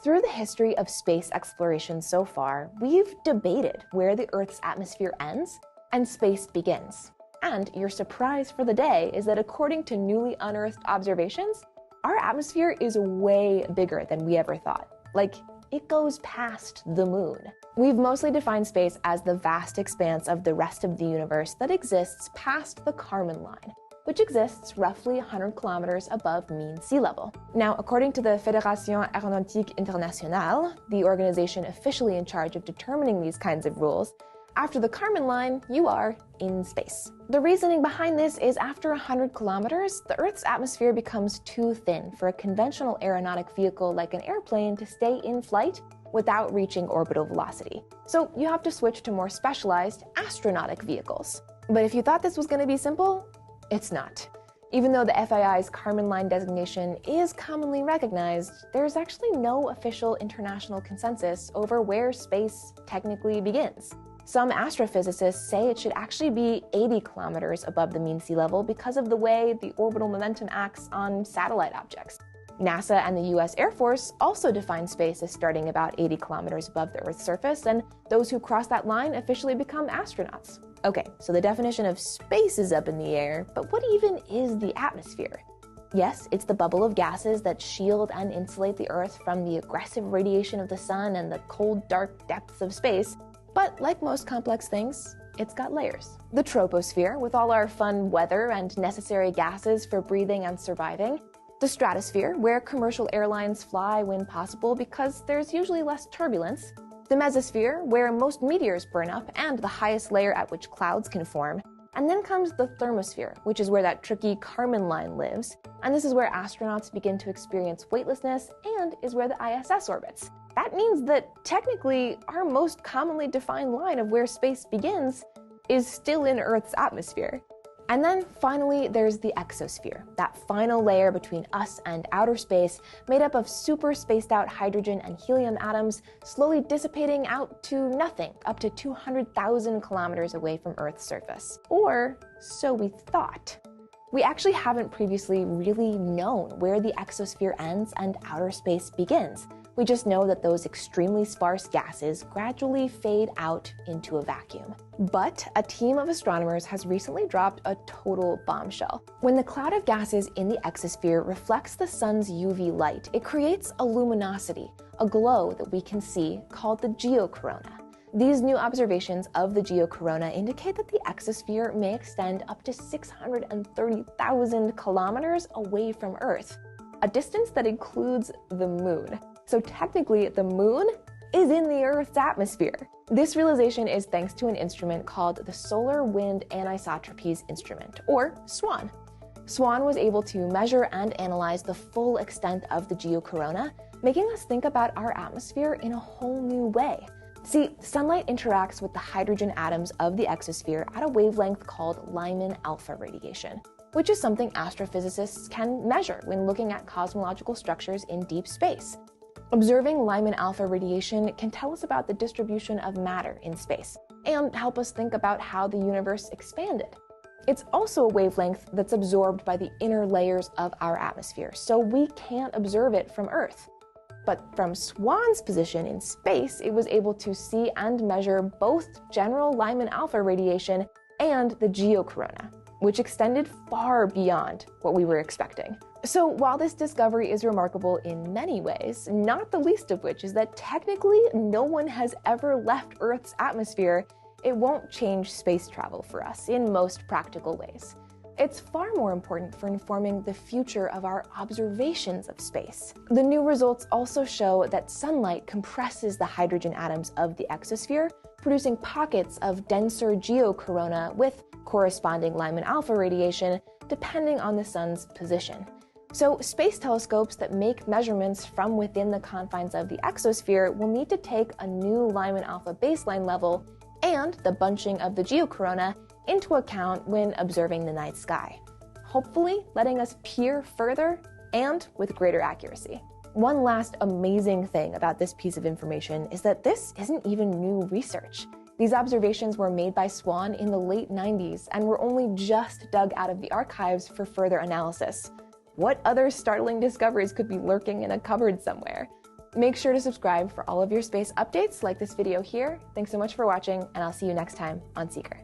Through the history of space exploration so far, we've debated where the Earth's atmosphere ends and space begins. And your surprise for the day is that according to newly unearthed observations, our atmosphere is way bigger than we ever thought. Like, it goes past the moon. We've mostly defined space as the vast expanse of the rest of the universe that exists past the Kármán line, which exists roughly 100 kilometers above mean sea level. Now, according to the Fédération Aéronautique Internationale, the organization officially in charge of determining these kinds of rules, after the Kármán line, you are in space. The reasoning behind this is after 100 kilometers, the Earth's atmosphere becomes too thin for a conventional aeronautic vehicle like an airplane to stay in flight without reaching orbital velocity. So you have to switch to more specialized astronautic vehicles. But if you thought this was going to be simple, it's not. Even though the FAI's Kármán line designation is commonly recognized, there's actually no official international consensus over where space technically begins. Some astrophysicists say it should actually be 80 kilometers above the mean sea level because of the way the orbital momentum acts on satellite objects. NASA and the US Air Force also define space as starting about 80 kilometers above the Earth's surface, and those who cross that line officially become astronauts. Okay, so the definition of space is up in the air, but what even is the atmosphere? Yes, it's the bubble of gases that shield and insulate the Earth from the aggressive radiation of the sun and the cold, dark depths of space. But like most complex things, it's got layers. The troposphere, with all our fun weather and necessary gases for breathing and surviving. The stratosphere, where commercial airlines fly when possible because there's usually less turbulence. The mesosphere, where most meteors burn up and the highest layer at which clouds can form. And then comes the thermosphere, which is where that tricky Kármán line lives. And this is where astronauts begin to experience weightlessness and is where the ISS orbits. That means that technically our most commonly defined line of where space begins is still in Earth's atmosphere. And then finally, there's the exosphere, that final layer between us and outer space, made up of super spaced out hydrogen and helium atoms, slowly dissipating out to nothing, up to 200,000 kilometers away from Earth's surface. Or so we thought. We actually haven't previously really known where the exosphere ends and outer space begins. We just know that those extremely sparse gases gradually fade out into a vacuum. But a team of astronomers has recently dropped a total bombshell. When the cloud of gases in the exosphere reflects the sun's UV light, it creates a luminosity, a glow that we can see called the geocorona. These new observations of the geocorona indicate that the exosphere may extend up to 630,000 kilometers away from Earth, a distance that includes the moon. So technically, the moon is in the Earth's atmosphere. This realization is thanks to an instrument called the Solar Wind Anisotropies Instrument, or SWAN. SWAN was able to measure and analyze the full extent of the geocorona, making us think about our atmosphere in a whole new way. See, sunlight interacts with the hydrogen atoms of the exosphere at a wavelength called Lyman alpha radiation, which is something astrophysicists can measure when looking at cosmological structures in deep space. Observing Lyman alpha radiation can tell us about the distribution of matter in space and help us think about how the universe expanded. It's also a wavelength that's absorbed by the inner layers of our atmosphere, so we can't observe it from Earth. But from SWAN's position in space, it was able to see and measure both general Lyman alpha radiation and the geocorona, which extended far beyond what we were expecting. So while this discovery is remarkable in many ways, not the least of which is that technically no one has ever left Earth's atmosphere, it won't change space travel for us in most practical ways. It's far more important for informing the future of our observations of space. The new results also show that sunlight compresses the hydrogen atoms of the exosphere, producing pockets of denser geocorona with corresponding Lyman alpha radiation, depending on the sun's position. So space telescopes that make measurements from within the confines of the exosphere will need to take a new Lyman alpha baseline level and the bunching of the geocorona into account when observing the night sky, hopefully letting us peer further and with greater accuracy. One last amazing thing about this piece of information is that this isn't even new research. These observations were made by SWAN in the late 90s and were only just dug out of the archives for further analysis. What other startling discoveries could be lurking in a cupboard somewhere? Make sure to subscribe for all of your space updates like this video here. Thanks so much for watching, and I'll see you next time on Seeker.